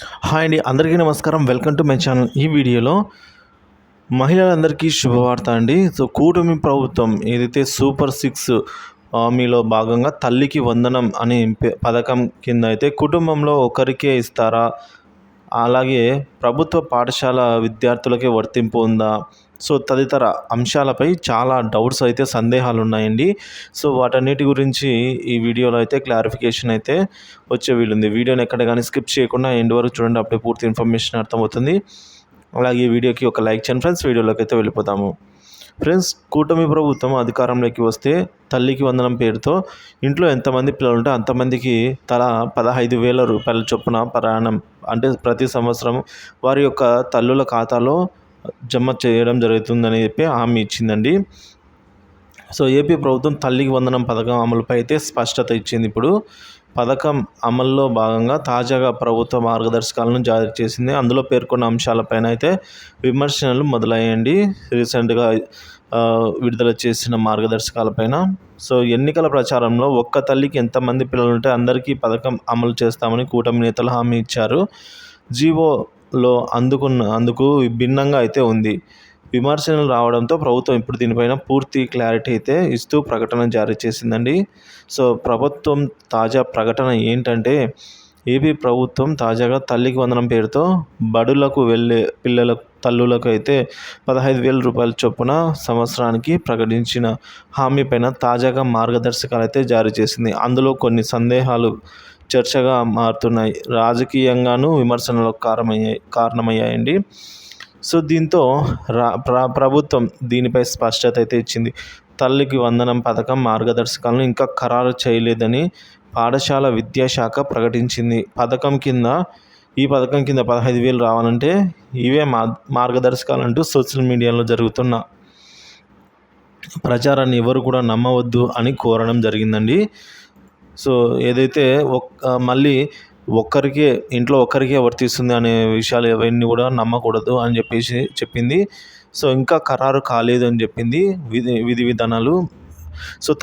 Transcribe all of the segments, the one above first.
Hi అండి, అందరికీ నమస్కారం. Welcome to my channel. ఈ వీడియోలో మహిళలందరికీ శుభవార్త అండి. కూటమి ప్రభుత్వం ఏదైతే సూపర్ సిక్స్ హామీలో భాగంగా తల్లికి వందనం అనే పథకం కింద అయితే కుటుంబంలో ఒకరికే ఇస్తారా, అలాగే ప్రభుత్వ పాఠశాల విద్యార్థులకే వర్తింపు ఉందా, తదితర అంశాలపై చాలా డౌట్స్ అయితే సందేహాలు ఉన్నాయండి. వాటన్నిటి గురించి ఈ వీడియోలో అయితే క్లారిఫికేషన్ అయితే వచ్చే వీలుంది. వీడియోని ఎక్కడ కానీ స్కిప్ చేయకుండా ఎండ్ వరకు చూడండి, అప్పుడే పూర్తి ఇన్ఫర్మేషన్ అర్థమవుతుంది. అలాగే ఈ వీడియోకి ఒక లైక్ చేయండి ఫ్రెండ్స్. వీడియోలోకి అయితే వెళ్ళిపోతాము. ఫ్రెండ్స్, కూటమి ప్రభుత్వం అధికారంలోకి వస్తే తల్లికి వందనం పేరుతో ఇంట్లో ఎంతమంది పిల్లలు ఉంటే అంతమందికి తలా 15,000 రూపాయల చొప్పున ప్రయాణం అంటే ప్రతి సంవత్సరం వారి యొక్క తల్లుల ఖాతాలో జమ చేయడం జరుగుతుందని చెప్పి హామీ ఇచ్చిందండి. ఏపీ ప్రభుత్వం తల్లికి వందనం పథకం అమలుపై అయితే స్పష్టత ఇచ్చింది. ఇప్పుడు పథకం అమల్లో భాగంగా తాజాగా ప్రభుత్వ మార్గదర్శకాలను జారీ చేసింది. అందులో పేర్కొన్న అంశాలపైన అయితే విమర్శనలు మొదలయ్యాయండి. రీసెంట్గా విడుదల చేసిన మార్గదర్శకాలపైన ఎన్నికల ప్రచారంలో ఒక్క తల్లికి ఎంతమంది పిల్లలు ఉంటే అందరికీ పథకం అమలు చేస్తామని కూటమి నేతలు హామీ ఇచ్చారు. జీవోలో అందుకు భిన్నంగా అయితే ఉంది. విమర్శనలు రావడంతో ప్రభుత్వం ఇప్పుడు దీనిపైన పూర్తి క్లారిటీ అయితే ఇస్తూ ప్రకటన జారీ చేసిందండి. ప్రభుత్వం తాజా ప్రకటన ఏంటంటే, ఏపీ ప్రభుత్వం తాజాగా తల్లికి వందనం పేరుతో బడులకు వెళ్ళే పిల్లల తల్లులకు అయితే 15,000 రూపాయల చొప్పున సంవత్సరానికి ప్రకటించిన హామీ పైన తాజాగా మార్గదర్శకాలు అయితే జారీ చేసింది. అందులో కొన్ని సందేహాలు చర్చగా మారుతున్నాయి, రాజకీయంగాను విమర్శనలకు కారణమయ్యాయండి. దీంతో ప్రభుత్వం దీనిపై స్పష్టత అయితే ఇచ్చింది. తల్లికి వందనం పథకం మార్గదర్శకాలను ఇంకా ఖరారు చేయలేదని పాఠశాల విద్యాశాఖ ప్రకటించింది. ఈ పథకం కింద 15,000 రావాలంటే ఇవే మార్గదర్శకాలు అంటూ సోషల్ మీడియాలో జరుగుతున్న ప్రచారాన్ని ఎవరు కూడా నమ్మవద్దు అని కోరడం జరిగిందండి. ఏదైతే మళ్ళీ ఇంట్లో ఒక్కరికే వర్తిస్తుంది అనే విషయాలు అవన్నీ కూడా నమ్మకూడదు అని చెప్పింది. ఇంకా ఖరారు కాలేదు అని చెప్పింది విధి విధానాలు.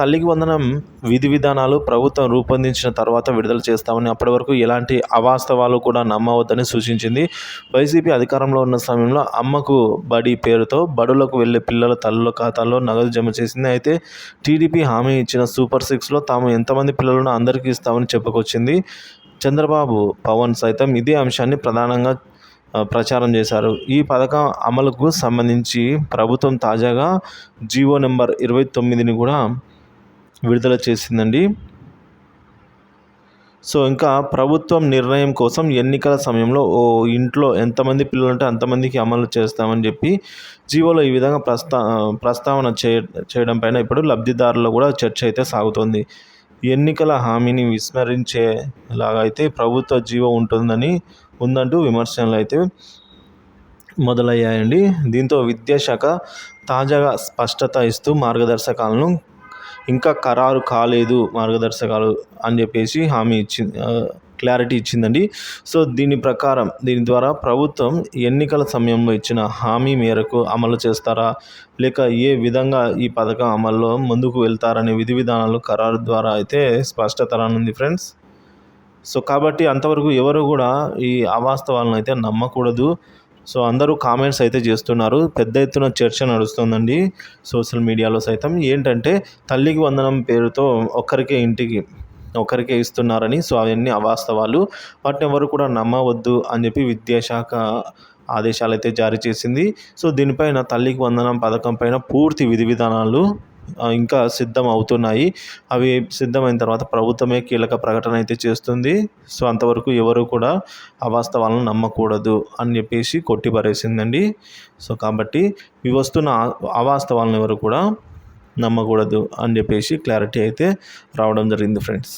తల్లికి వందనం విధి విధానాలు ప్రభుత్వం రూపొందించిన తర్వాత విడుదల చేస్తామని, అప్పటి వరకు ఎలాంటి అవాస్తవాలు కూడా నమ్మవద్దని సూచించింది. వైసీపీ అధికారంలో ఉన్న సమయంలో అమ్మకు బడి పేరుతో బడులకు వెళ్ళే పిల్లల తల్లుల ఖాతాల్లో నగదు జమ చేసింది. అయితే టీడీపీ హామీ ఇచ్చిన సూపర్ సిక్స్లో తాము ఎంతమంది పిల్లలను అందరికీ ఇస్తామని చెప్పుకొచ్చింది. చంద్రబాబు, పవన్ సైతం ఇదే అంశాన్ని ప్రధానంగా ప్రచారం చేశారు. ఈ పథకం అమలుకు సంబంధించి ప్రభుత్వం తాజాగా జీవో నెంబర్ 29ని కూడా విడుదల చేసిందండి. ఇంకా ప్రభుత్వం నిర్ణయం కోసం ఎన్నికల సమయంలో ఇంట్లో ఎంతమంది పిల్లలు ఉంటే అంతమందికి అమలు చేస్తామని చెప్పి జీవోలో ఈ విధంగా ప్రస్తావన చేయడం పైన ఇప్పుడు లబ్ధిదారుల్లో కూడా చర్చ అయితే సాగుతోంది. ఎన్నికల హామీని విస్మరించేలాగా అయితే ప్రభుత్వ జీవో ఉందంటూ విమర్శనలు అయితే మొదలయ్యాయండి. దీంతో విద్యాశాఖ తాజాగా స్పష్టత ఇస్తూ మార్గదర్శకాలను ఇంకా ఖరారు కాలేదు మార్గదర్శకాలు అని చెప్పేసి క్లారిటీ ఇచ్చిందండి. దీని ద్వారా ప్రభుత్వం ఎన్నికల సమయంలో ఇచ్చిన హామీ మేరకు అమలు చేస్తారా, లేక ఏ విధంగా ఈ పథకం అమల్లో ముందుకు వెళ్తారనే విధి విధానాలు ఖరారు ద్వారా అయితే స్పష్టత రానుంది ఫ్రెండ్స్. కాబట్టి అంతవరకు ఎవరు కూడా ఈ అవాస్తవాలను అయితే నమ్మకూడదు. అందరూ కామెంట్స్ అయితే చేస్తున్నారు. పెద్ద ఎత్తున చర్చ నడుస్తుందండి సోషల్ మీడియాలో సైతం. ఏంటంటే తల్లికి వందనం పేరుతో ఒకరికే ఇస్తున్నారని. అవన్నీ అవాస్తవాలు, వాటిని ఎవరు కూడా నమ్మవద్దు అని చెప్పి విద్యాశాఖ ఆదేశాలు అయితే జారీ చేసింది. దీనిపైన తల్లికి వందనం పథకం పైన పూర్తి విధి విధానాలు ఇంకా సిద్ధం అవుతున్నాయి. అవి సిద్ధమైన తర్వాత ప్రభుత్వమే కీలక ప్రకటన అయితే చేస్తుంది. అంతవరకు ఎవరు కూడా అవాస్తవాలను నమ్మకూడదు అని చెప్పేసి కొట్టిపారేసిందండి. కాబట్టి ఇవి వస్తున్న అవాస్తవాలను ఎవరు కూడా నమ్మకూడదు అని చెప్పేసి క్లారిటీ అయితే రావడం జరిగింది ఫ్రెండ్స్.